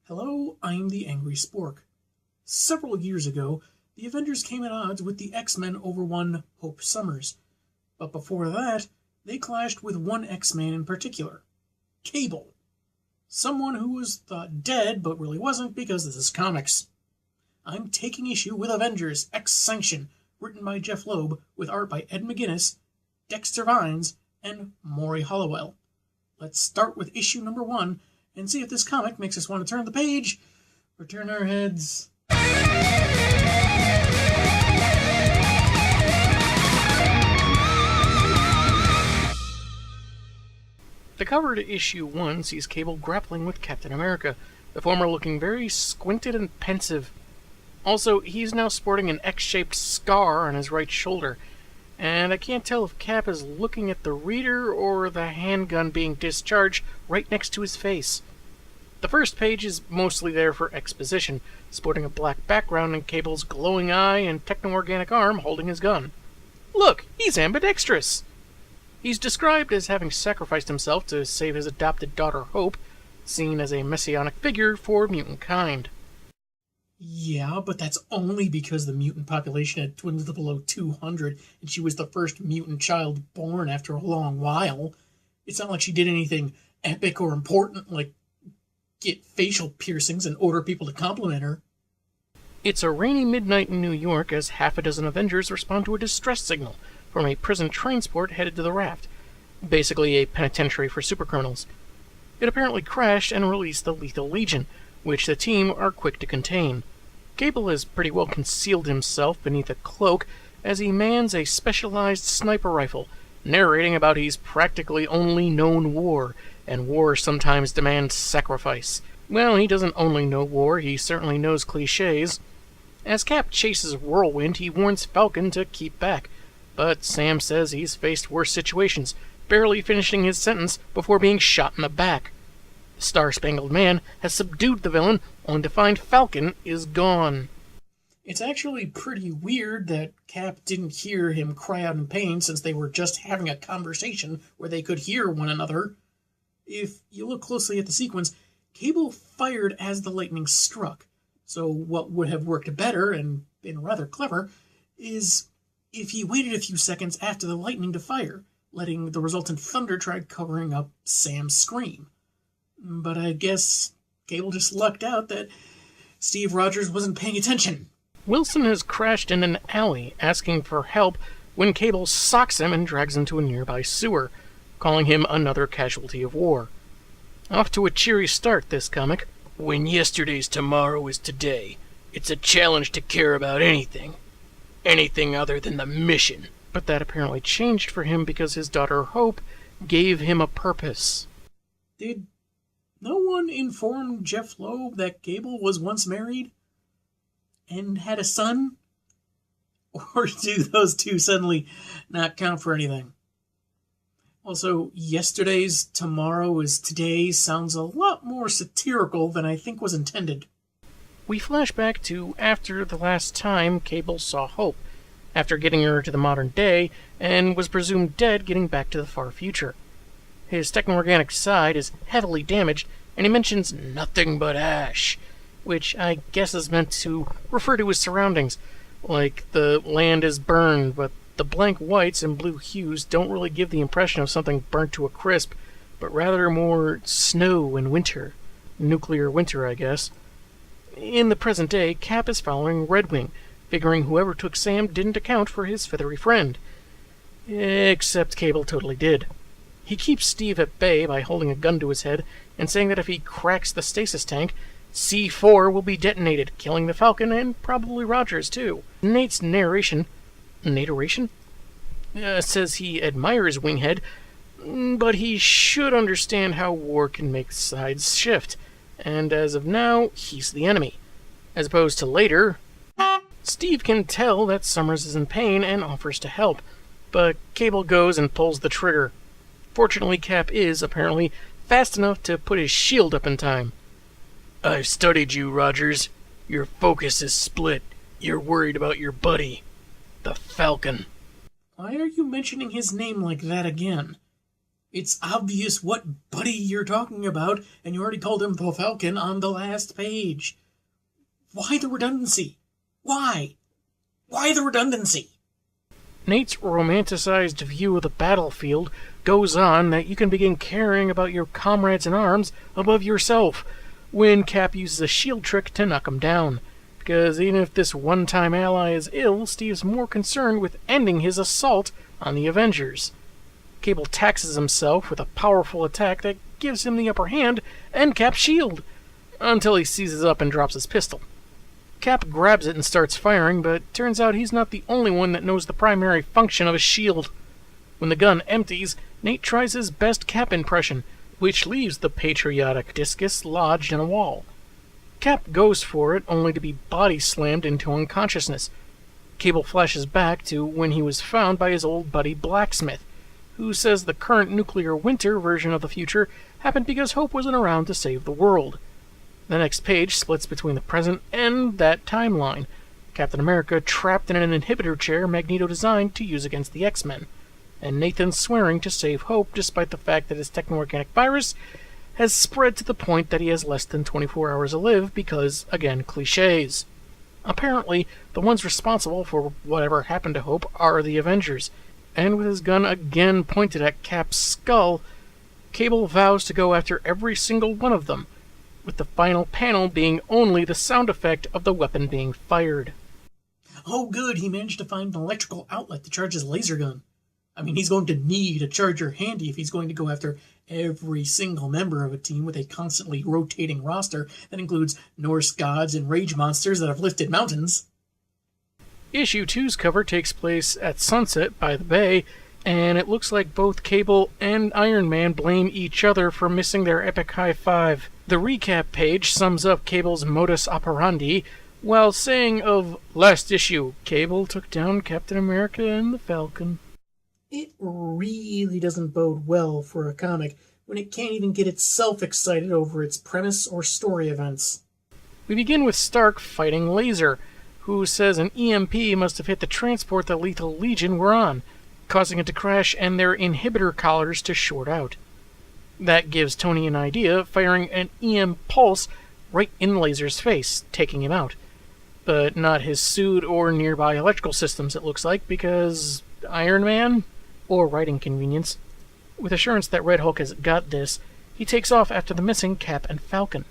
Hello, I'm the Angry Spork. Several years ago, the Avengers came at odds with the X-Men over one Hope Summers. But before that, they clashed with one X-Man in particular, Cable. Someone who was thought dead, but really wasn't because this is comics. I'm taking issue with Avengers X-SANCTION, written by Jeff Loeb, with art by Ed McGuinness, Dexter Vines, and Maury Hollowell. Let's start with issue number 1 and see if this comic makes us want to turn the page or turn our heads. The cover to issue 1 sees Cable grappling with Captain America, the former looking very squinted and pensive. Also, he's now sporting an X-shaped scar on his right shoulder, and I can't tell if Cap is looking at the reader or the handgun being discharged right next to his face. The first page is mostly there for exposition, sporting a black background and Cable's glowing eye and techno-organic arm holding his gun. Look, he's ambidextrous! He's described as having sacrificed himself to save his adopted daughter Hope, seen as a messianic figure for mutant kind. Yeah, but that's only because the mutant population had dwindled to below 200, and she was the first mutant child born after a long while. It's not like she did anything epic or important, like get facial piercings and order people to compliment her. It's a rainy midnight in New York as half a dozen Avengers respond to a distress signal from a prison transport headed to the raft, basically a penitentiary for supercriminals. It apparently crashed and released the Lethal Legion, which the team are quick to contain. Cable has pretty well concealed himself beneath a cloak as he mans a specialized sniper rifle, narrating about he's practically only known war, and war sometimes demands sacrifice. Well, he doesn't only know war, he certainly knows cliches. As Cap chases Whirlwind, he warns Falcon to keep back, but Sam says he's faced worse situations, barely finishing his sentence before being shot in the back. The Star-Spangled Man has subdued the villain, only to find Falcon is gone. It's actually pretty weird that Cap didn't hear him cry out in pain since they were just having a conversation where they could hear one another. If you look closely at the sequence, Cable fired as the lightning struck, so what would have worked better and been rather clever is if he waited a few seconds after the lightning to fire, letting the resultant thunder try covering up Sam's scream. But I guess Cable just lucked out that Steve Rogers wasn't paying attention. Wilson has crashed in an alley asking for help when Cable socks him and drags him to a nearby sewer, calling him another casualty of war. Off to a cheery start, this comic. When yesterday's tomorrow is today, it's a challenge to care about anything. Anything other than the mission. But that apparently changed for him because his daughter Hope gave him a purpose. Did no one inform Jeff Loeb that Cable was once married and had a son? Or do those two suddenly not count for anything? Also, yesterday's tomorrow is today sounds a lot more satirical than I think was intended. We flash back to after the last time Cable saw Hope, after getting her to the modern day, and was presumed dead getting back to the far future. His techno-organic side is heavily damaged, and he mentions nothing but ash, which I guess is meant to refer to his surroundings, like the land is burned, but the blank whites and blue hues don't really give the impression of something burnt to a crisp, but rather more snow and winter. Nuclear winter, I guess. In the present day, Cap is following Redwing, figuring whoever took Sam didn't account for his feathery friend. Except Cable totally did. He keeps Steve at bay by holding a gun to his head and saying that if he cracks the stasis tank, C4 will be detonated, killing the Falcon and probably Rogers too. Nate's narration says he admires Winghead, but he should understand how war can make sides shift, and as of now, he's the enemy. As opposed to later, Steve can tell that Summers is in pain and offers to help, but Cable goes and pulls the trigger. Fortunately, Cap is, apparently, fast enough to put his shield up in time. I've studied you, Rogers. Your focus is split. You're worried about your buddy, the Falcon. Why are you mentioning his name like that again? It's obvious what buddy you're talking about, and you already called him the Falcon on the last page. Why the redundancy? Why? Why the redundancy? Nate's romanticized view of the battlefield goes on that you can begin caring about your comrades in arms above yourself when Cap uses a shield trick to knock him down. Because even if this one-time ally is ill, Steve's more concerned with ending his assault on the Avengers. Cable taxes himself with a powerful attack that gives him the upper hand and Cap's shield, until he seizes up and drops his pistol. Cap grabs it and starts firing, but turns out he's not the only one that knows the primary function of a shield. When the gun empties, Nate tries his best Cap impression, which leaves the patriotic discus lodged in a wall. Cap goes for it, only to be body-slammed into unconsciousness. Cable flashes back to when he was found by his old buddy Blacksmith, who says the current nuclear winter version of the future happened because Hope wasn't around to save the world. The next page splits between the present and that timeline. Captain America trapped in an inhibitor chair Magneto designed to use against the X-Men, and Nathan swearing to save Hope despite the fact that his techno-organic virus has spread to the point that he has less than 24 hours to live because, again, cliches. Apparently, the ones responsible for whatever happened to Hope are the Avengers, and with his gun again pointed at Cap's skull, Cable vows to go after every single one of them, with the final panel being only the sound effect of the weapon being fired. Oh good, he managed to find an electrical outlet to charge his laser gun. I mean, he's going to need a charger handy if he's going to go after every single member of a team with a constantly rotating roster that includes Norse gods and rage monsters that have lifted mountains. Issue 2's cover takes place at sunset by the bay, and it looks like both Cable and Iron Man blame each other for missing their epic high five. The recap page sums up Cable's modus operandi, while saying of last issue, Cable took down Captain America and the Falcon. It really doesn't bode well for a comic when it can't even get itself excited over its premise or story events. We begin with Stark fighting Laser, who says an EMP must have hit the transport the Lethal Legion were on, causing it to crash and their inhibitor collars to short out. That gives Tony an idea, firing an EM pulse right in Laser's face, taking him out. But not his suit or nearby electrical systems, it looks like, because Iron Man? Or writing convenience. With assurance that Red Hulk has got this, he takes off after the missing Cap and Falcon.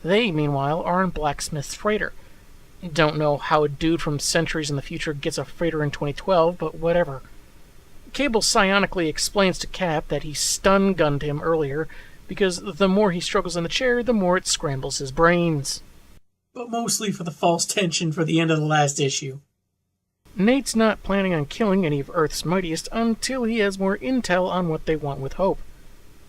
They, meanwhile, are on Blacksmith's freighter. Don't know how a dude from centuries in the future gets a freighter in 2012, but whatever. Cable psionically explains to Cap that he stun-gunned him earlier, because the more he struggles in the chair, the more it scrambles his brains. But mostly for the false tension for the end of the last issue. Nate's not planning on killing any of Earth's mightiest until he has more intel on what they want with Hope.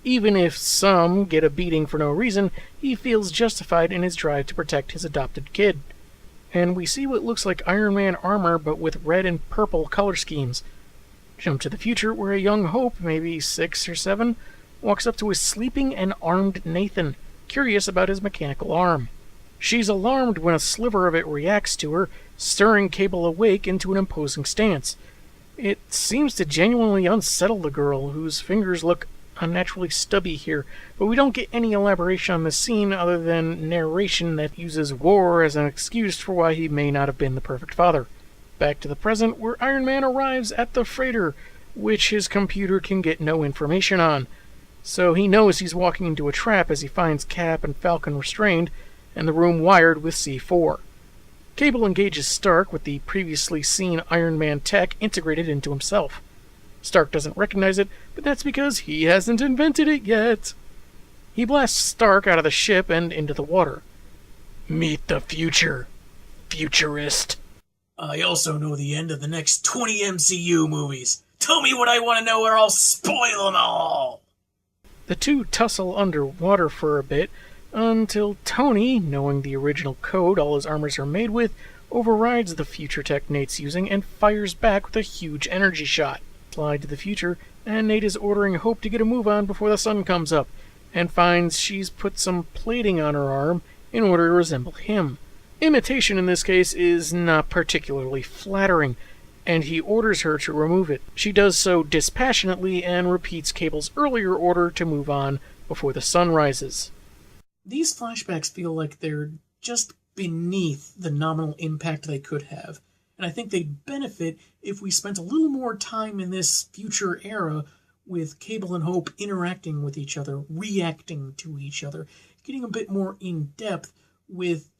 Even if some get a beating for no reason, he feels justified in his drive to protect his adopted kid. And we see what looks like Iron Man armor but with red and purple color schemes. Jump to the future where a young Hope, maybe 6 or 7, walks up to a sleeping and armed Nathan, curious about his mechanical arm. She's alarmed when a sliver of it reacts to her, stirring Cable awake into an imposing stance. It seems to genuinely unsettle the girl, whose fingers look unnaturally stubby here, but we don't get any elaboration on the scene other than narration that uses war as an excuse for why he may not have been the perfect father. Back to the present, where Iron Man arrives at the freighter, which his computer can get no information on. So he knows he's walking into a trap as he finds Cap and Falcon restrained, and the room wired with C4. Cable engages Stark with the previously seen Iron Man tech integrated into himself. Stark doesn't recognize it, but that's because he hasn't invented it yet. He blasts Stark out of the ship and into the water. Meet the future, futurist. I also know the end of the next 20 MCU movies. Tell me what I want to know or I'll spoil them all! The two tussle underwater for a bit, until Tony, knowing the original code all his armors are made with, overrides the future tech Nate's using and fires back with a huge energy shot. Slide to the future, and Nate is ordering Hope to get a move on before the sun comes up, and finds she's put some plating on her arm in order to resemble him. Imitation in this case is not particularly flattering, and he orders her to remove it. She does so dispassionately and repeats Cable's earlier order to move on before the sun rises. These flashbacks feel like they're just beneath the nominal impact they could have, and I think they'd benefit if we spent a little more time in this future era with Cable and Hope interacting with each other, reacting to each other, getting a bit more in depth with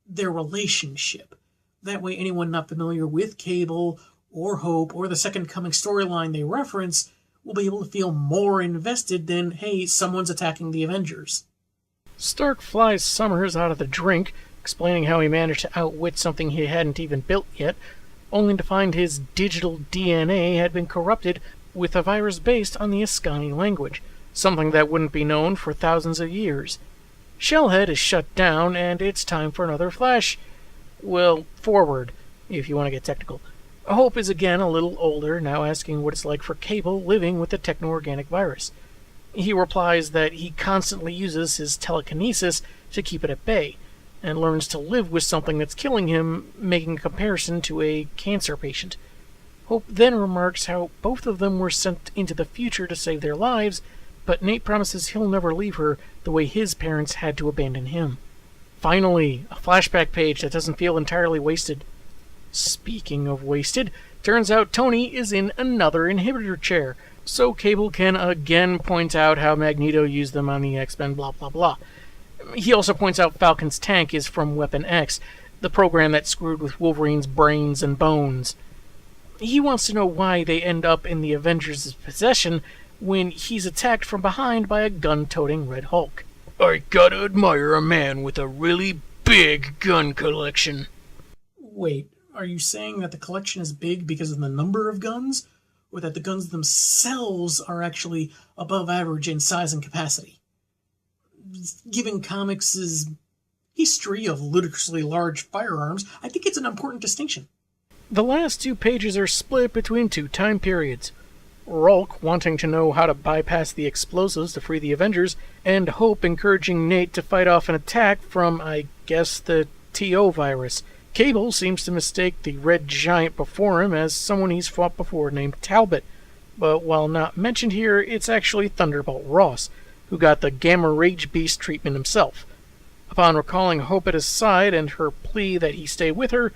their relationship. That way anyone not familiar with Cable or Hope or the Second Coming storyline they reference will be able to feel more invested than, hey, someone's attacking the Avengers. Stark flies Summers out of the drink, explaining how he managed to outwit something he hadn't even built yet, only to find his digital DNA had been corrupted with a virus based on the Askani language, something that wouldn't be known for thousands of years. Shellhead is shut down, and it's time for another flash. Well, forward, if you want to get technical. Hope is again a little older, now asking what it's like for Cable living with the techno-organic virus. He replies that he constantly uses his telekinesis to keep it at bay, and learns to live with something that's killing him, making a comparison to a cancer patient. Hope then remarks how both of them were sent into the future to save their lives, but Nate promises he'll never leave her the way his parents had to abandon him. Finally, a flashback page that doesn't feel entirely wasted. Speaking of wasted, turns out Tony is in another inhibitor chair, so Cable can again point out how Magneto used them on the X-Men, blah blah blah. He also points out Falcon's tank is from Weapon X, the program that screwed with Wolverine's brains and bones. He wants to know why they end up in the Avengers' possession when he's attacked from behind by a gun-toting Red Hulk. I gotta admire a man with a really big gun collection. Wait, are you saying that the collection is big because of the number of guns? Or that the guns themselves are actually above average in size and capacity? Given comics' history of ludicrously large firearms, I think it's an important distinction. The last 2 pages are split between 2 time periods. Rulk wanting to know how to bypass the explosives to free the Avengers, and Hope encouraging Nate to fight off an attack from, I guess, the TO virus. Cable seems to mistake the red giant before him as someone he's fought before named Talbot, but while not mentioned here, it's actually Thunderbolt Ross, who got the Gamma Rage Beast treatment himself. Upon recalling Hope at his side and her plea that he stay with her,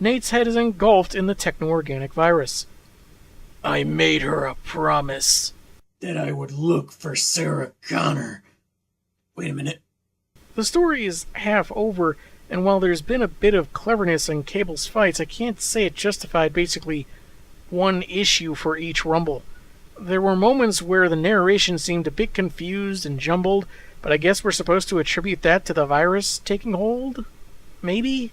Nate's head is engulfed in the techno-organic virus. I made her a promise. That I would look for Sarah Connor. Wait a minute. The story is half over, and while there's been a bit of cleverness in Cable's fights, I can't say it justified basically one issue for each rumble. There were moments where the narration seemed a bit confused and jumbled, but I guess we're supposed to attribute that to the virus taking hold? Maybe?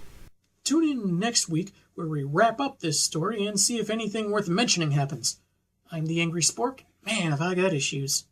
Tune in next week where we wrap up this story and see if anything worth mentioning happens. I'm the Angry Spork. Man, have I got issues.